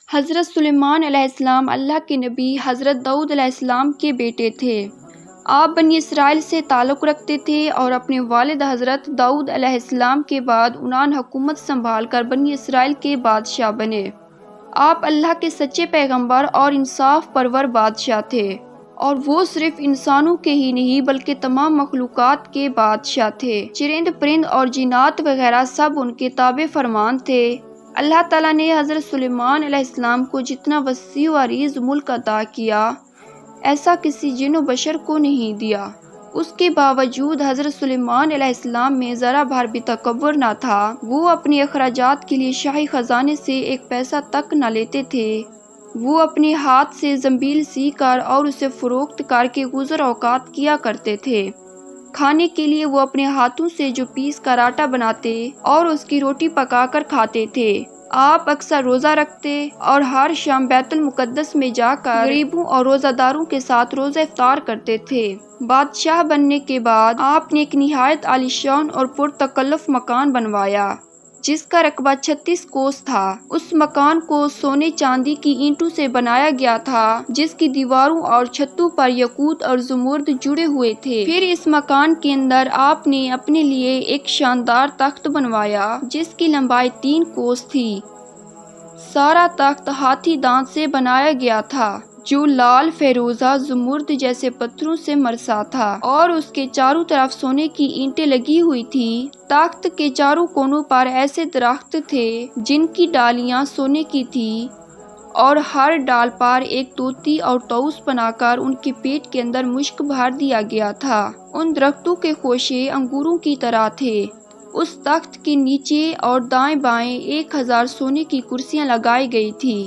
حضرت سلیمان علیہ السلام اللہ کے نبی حضرت داؤد علیہ السلام کے بیٹے تھے۔ آپ بنی اسرائیل سے تعلق رکھتے تھے اور اپنے والد حضرت داؤد علیہ السلام کے بعد انہوں حکومت سنبھال کر بنی اسرائیل کے بادشاہ بنے۔ آپ اللہ کے سچے پیغمبر اور انصاف پرور بادشاہ تھے، اور وہ صرف انسانوں کے ہی نہیں بلکہ تمام مخلوقات کے بادشاہ تھے۔ چرند پرند اور جنات وغیرہ سب ان کے تابع فرمان تھے۔ اللہ تعالیٰ نے حضرت سلیمان علیہ السلام کو جتنا وسیع و عریض ملک عطا کیا، ایسا کسی جن و بشر کو نہیں دیا۔ اس کے باوجود حضرت سلیمان علیہ السلام میں ذرا بھر بھی تکبر نہ تھا۔ وہ اپنے اخراجات کے لیے شاہی خزانے سے ایک پیسہ تک نہ لیتے تھے۔ وہ اپنے ہاتھ سے زنبیل سی کر اور اسے فروخت کر کے گزر اوقات کیا کرتے تھے۔ کھانے کے لیے وہ اپنے ہاتھوں سے جو پیس کر آٹا بناتے اور اس کی روٹی پکا کر کھاتے تھے۔ آپ اکثر روزہ رکھتے اور ہر شام بیت المقدس میں جا کر غریبوں اور روزہ داروں کے ساتھ روزہ افطار کرتے تھے۔ بادشاہ بننے کے بعد آپ نے ایک نہایت عالیشان اور پرتکلف مکان بنوایا جس کا رقبہ 36 کوس تھا۔ اس مکان کو سونے چاندی کی اینٹوں سے بنایا گیا تھا جس کی دیواروں اور چھتوں پر یاقوت اور زمرد جڑے ہوئے تھے۔ پھر اس مکان کے اندر آپ نے اپنے لیے ایک شاندار تخت بنوایا جس کی لمبائی 3 کوس تھی۔ سارا تخت ہاتھی دانت سے بنایا گیا تھا جو لال، فیروزہ، زمرد جیسے پتھروں سے مرصع تھا، اور اس کے چاروں طرف سونے کی اینٹیں لگی ہوئی تھی۔ تخت کے چاروں کونوں پر ایسے درخت تھے جن کی ڈالیاں سونے کی تھیں، اور ہر ڈال پر ایک طوطی اور طاؤس بنا کر ان کے پیٹ کے اندر مشک بھر دیا گیا تھا۔ ان درختوں کے خوشے انگوروں کی طرح تھے۔ اس تخت کے نیچے اور دائیں بائیں 1000 سونے کی کرسیاں لگائی گئی تھی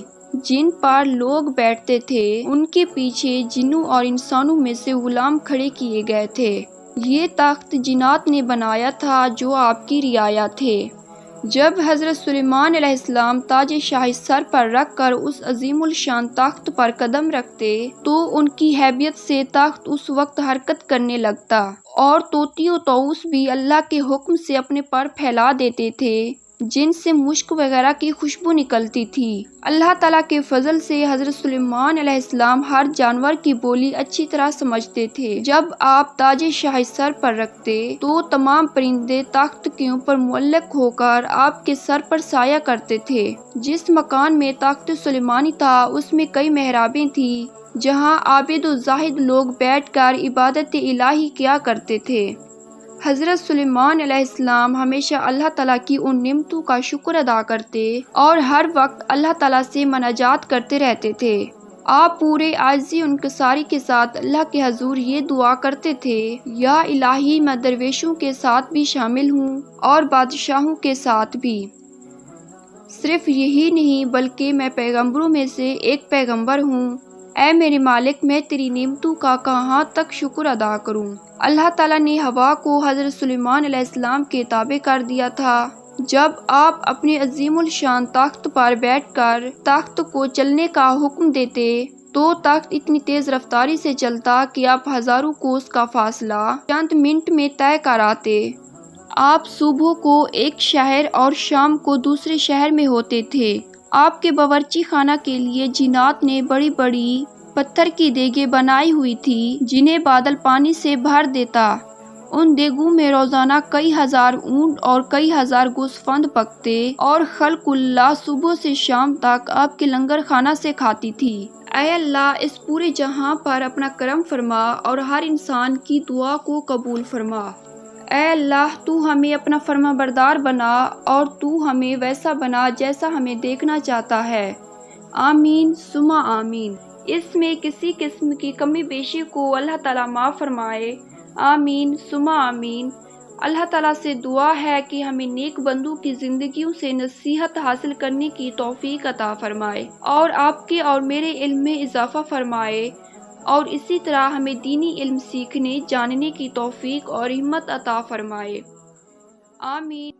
جن پر لوگ بیٹھتے تھے۔ ان کے پیچھے جنوں اور انسانوں میں سے غلام کھڑے کیے گئے تھے۔ یہ تخت جنات نے بنایا تھا جو آپ کی رعایا تھے۔ جب حضرت سلیمان علیہ السلام تاج شاہی سر پر رکھ کر اس عظیم الشان تخت پر قدم رکھتے تو ان کی ہیبت سے تخت اس وقت حرکت کرنے لگتا، اور طوطی و طاؤس بھی اللہ کے حکم سے اپنے پر پھیلا دیتے تھے جن سے مشک وغیرہ کی خوشبو نکلتی تھی۔ اللہ تعالیٰ کے فضل سے حضرت سلیمان علیہ السلام ہر جانور کی بولی اچھی طرح سمجھتے تھے۔ جب آپ تاج شاہی سر پر رکھتے تو تمام پرندے تخت کے اوپر معلق ہو کر آپ کے سر پر سایہ کرتے تھے۔ جس مکان میں تخت سلیمانی تھا اس میں کئی محرابیں تھیں جہاں عابد و زاہد لوگ بیٹھ کر عبادت الہی کیا کرتے تھے۔ حضرت سلیمان علیہ السلام ہمیشہ اللہ تعالیٰ کی ان نعمتوں کا شکر ادا کرتے اور ہر وقت اللہ تعالیٰ سے مناجات کرتے رہتے تھے۔ آپ پورے عاجزی و انکساری کے ساتھ اللہ کے حضور یہ دعا کرتے تھے، یا الہی میں درویشوں کے ساتھ بھی شامل ہوں اور بادشاہوں کے ساتھ بھی۔ صرف یہی نہیں بلکہ میں پیغمبروں میں سے ایک پیغمبر ہوں۔ اے میرے مالک، میں تیری نعمتوں کا کہاں تک شکر ادا کروں۔ اللہ تعالیٰ نے ہوا کو حضرت سلیمان علیہ السلام کے تابع کر دیا تھا۔ جب آپ اپنے عظیم الشان تخت پر بیٹھ کر تخت کو چلنے کا حکم دیتے تو تخت اتنی تیز رفتاری سے چلتا کہ آپ ہزاروں کوس کا فاصلہ چند منٹ میں طے کر آتے۔ آپ صبح کو ایک شہر اور شام کو دوسرے شہر میں ہوتے تھے۔ آپ کے باورچی خانہ کے لیے جنات نے بڑی بڑی پتھر کی دیگیں بنائی ہوئی تھی جنہیں بادل پانی سے بھر دیتا۔ ان دیگوں میں روزانہ کئی ہزار اونٹ اور کئی ہزار گوسفند پکتے، اور خلق اللہ صبح سے شام تک آپ کے لنگر خانہ سے کھاتی تھی۔ اے اللہ، اس پورے جہاں پر اپنا کرم فرما اور ہر انسان کی دعا کو قبول فرما۔ اے اللہ، تو ہمیں اپنا فرما بردار بنا اور تو ہمیں ویسا بنا جیسا ہمیں دیکھنا چاہتا ہے۔ آمین ثم آمین۔ اس میں کسی قسم کی کمی بیشی کو اللہ تعالیٰ معاف فرمائے۔ آمین ثم آمین۔ اللہ تعالیٰ سے دعا ہے کہ ہمیں نیک بندوں کی زندگیوں سے نصیحت حاصل کرنے کی توفیق عطا فرمائے، اور آپ کے اور میرے علم میں اضافہ فرمائے، اور اسی طرح ہمیں دینی علم سیکھنے، جاننے کی توفیق اور ہمت عطا فرمائے۔ آمین۔